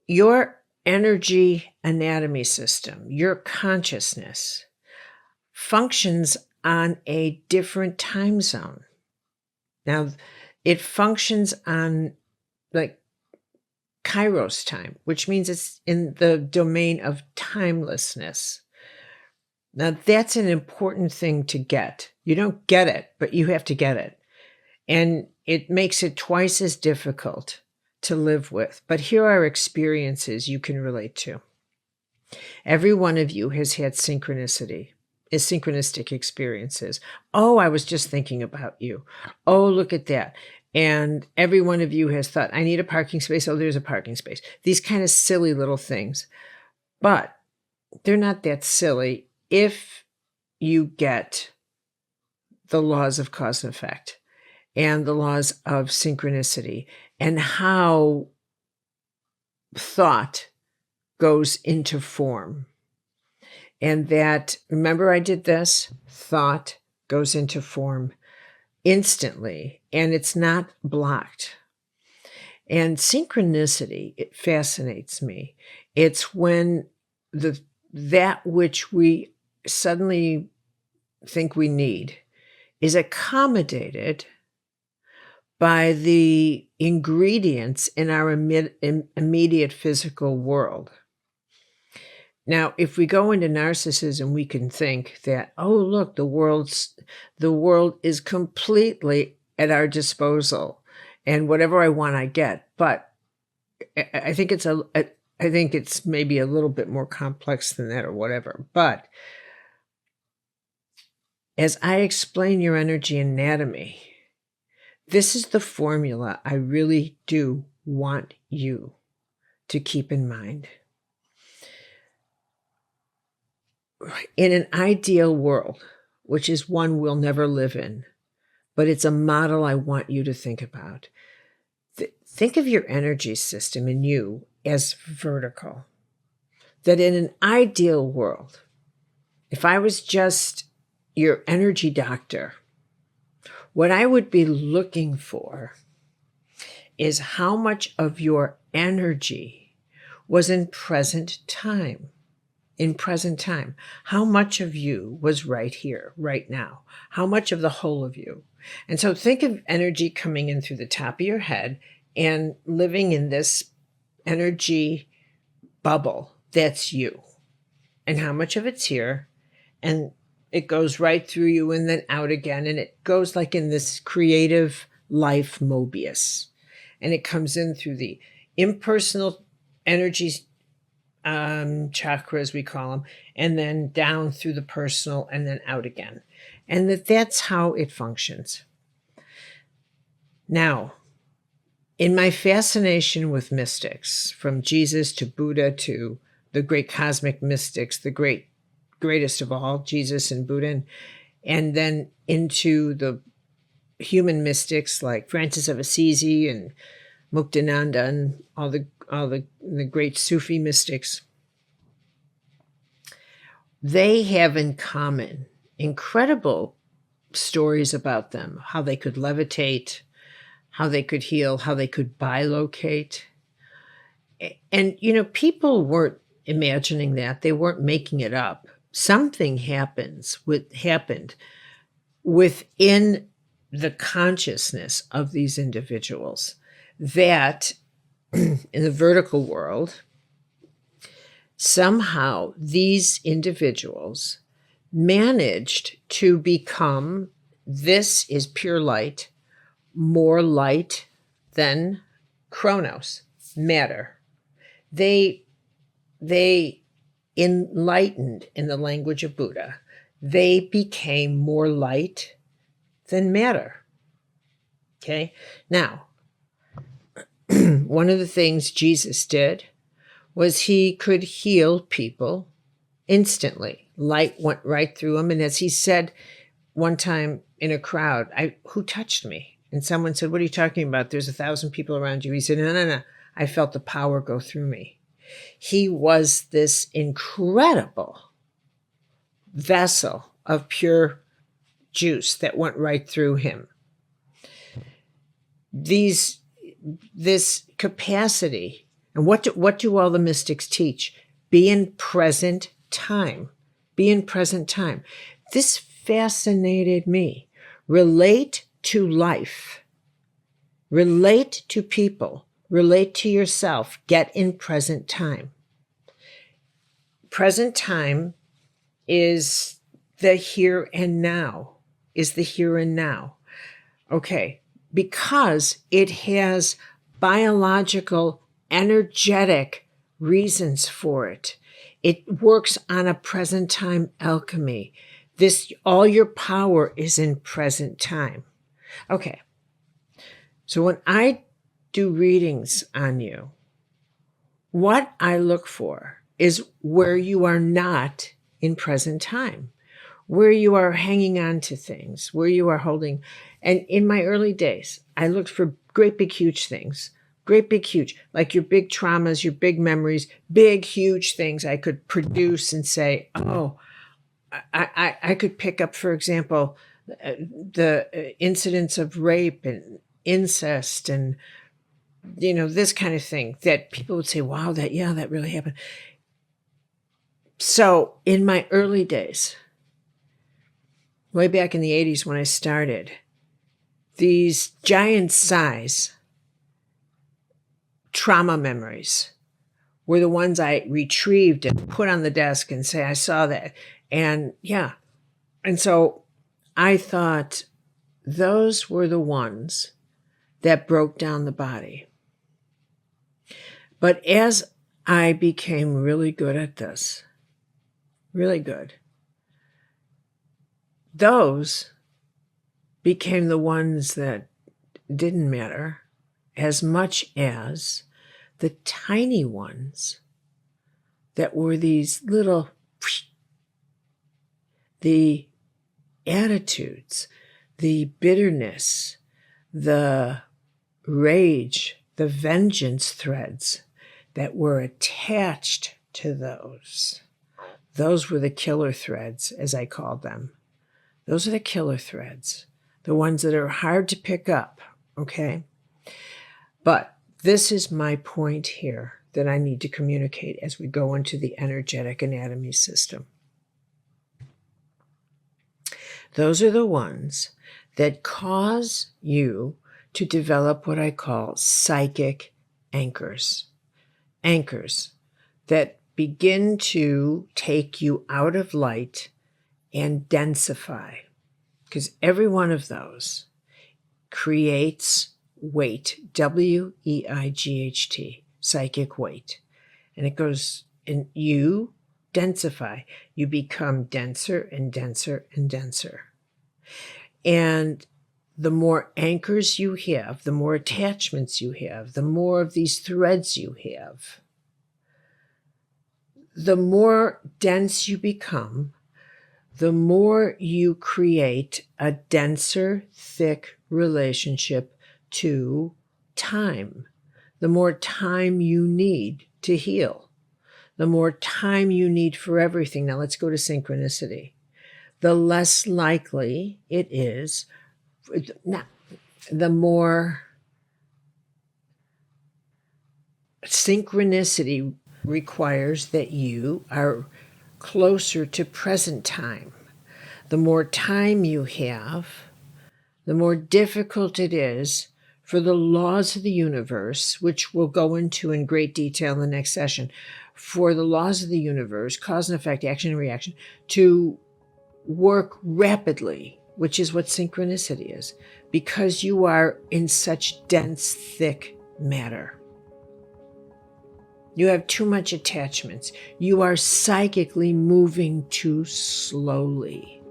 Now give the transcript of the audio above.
Your energy anatomy system, your consciousness, functions on a different time zone. Now, it functions on like Kairos time, which means it's in the domain of timelessness. Now, that's an important thing to get. You don't get it, but you have to get it. And it makes it twice as difficult to live with. But here are experiences you can relate to. Every one of you has had synchronicity, is synchronistic experiences. Oh, I was just thinking about you. Oh, look at that. And every one of you has thought, I need a parking space. Oh, there's a parking space. These kind of silly little things. But they're not that silly if you get the laws of cause and effect and the laws of synchronicity and how thought goes into form. And that, remember I did this? Thought goes into form instantly, and it's not blocked. And synchronicity, it fascinates me. It's when that which we suddenly think we need is accommodated by the ingredients in our immediate physical world. Now, if we go into narcissism, we can think that, oh, look, the world is completely at our disposal, and whatever I want, I get. But I think it's maybe a little bit more complex than that, or whatever. But as I explain your energy anatomy, this is the formula I really do want you to keep in mind. In an ideal world, which is one we'll never live in, but it's a model I want you to think about. Think of your energy system in you as vertical. That in an ideal world, if I was just your energy doctor, what I would be looking for is how much of your energy was in present time. In present time, how much of you was right here, right now? How much of the whole of you? And so think of energy coming in through the top of your head and living in this energy bubble that's you. And how much of it's here, and it goes right through you and then out again, and it goes like in this creative life Mobius. And it comes in through the impersonal energies, chakras, we call them, and then down through the personal and then out again. And that's how it functions. Now, in my fascination with mystics, from Jesus to Buddha to the great cosmic mystics, the greatest of all, Jesus and Buddha, and then into the human mystics like Francis of Assisi and Muktananda and all the great Sufi mystics, they have in common incredible stories about them, how they could levitate, how they could heal, how they could bilocate. And, people weren't imagining that. They weren't making it up. Something happened within the consciousness of these individuals that in the vertical world, somehow these individuals managed to become, this is pure light, more light than chronos, matter. They enlightened, in the language of Buddha, they became more light than matter. Okay? Now, one of the things Jesus did was he could heal people instantly. Light went right through him. And as he said one time in a crowd, who touched me? And someone said, what are you talking about? There's 1,000 people around you. He said, no. I felt the power go through me. He was this incredible vessel of pure juice that went right through him. This capacity, and what do all the mystics teach? Be in present time. Be in present time. This fascinated me. Relate to life. Relate to people. Relate to yourself. Get in present time. Present time is the here and now. Okay. Because it has biological, energetic reasons for it. It works on a present time alchemy. All your power is in present time. Okay. So when I do readings on you, what I look for is where you are not in present time, where you are hanging on to things, where you are holding. And in my early days, I looked for great big huge things, great big huge, like your big traumas, your big memories, big huge things I could produce and say, oh, I could pick up, for example, the incidents of rape and incest and, this kind of thing that people would say, wow, that really happened. So in my early days, way back in the 80s when I started, these giant size trauma memories were the ones I retrieved and put on the desk and say, I saw that. And and so I thought those were the ones that broke down the body. But as I became really good at this, really good, those became the ones that didn't matter as much as the tiny ones that were these little, the attitudes, the bitterness, the rage, the vengeance threads that were attached to those. Those were the killer threads, as I called them. Those are the killer threads, the ones that are hard to pick up, okay? But this is my point here that I need to communicate as we go into the energetic anatomy system. Those are the ones that cause you to develop what I call psychic anchors. Anchors that begin to take you out of light and densify. Because every one of those creates weight, W-E-I-G-H-T, psychic weight. And it goes, and you densify. You become denser and denser and denser. And the more anchors you have, the more attachments you have, the more of these threads you have, the more dense you become, the more you create a denser, thick relationship to time. The more time you need to heal, the more time you need for everything. Now let's go to synchronicity. The less likely it is, the more synchronicity requires that you are closer to present time. The more time you have, the more difficult it is for the laws of the universe, which we'll go into in great detail in the next session, for the laws of the universe, cause and effect, action and reaction, to work rapidly, which is what synchronicity is, because you are in such dense, thick matter. You have too much attachments. You are psychically moving too slowly.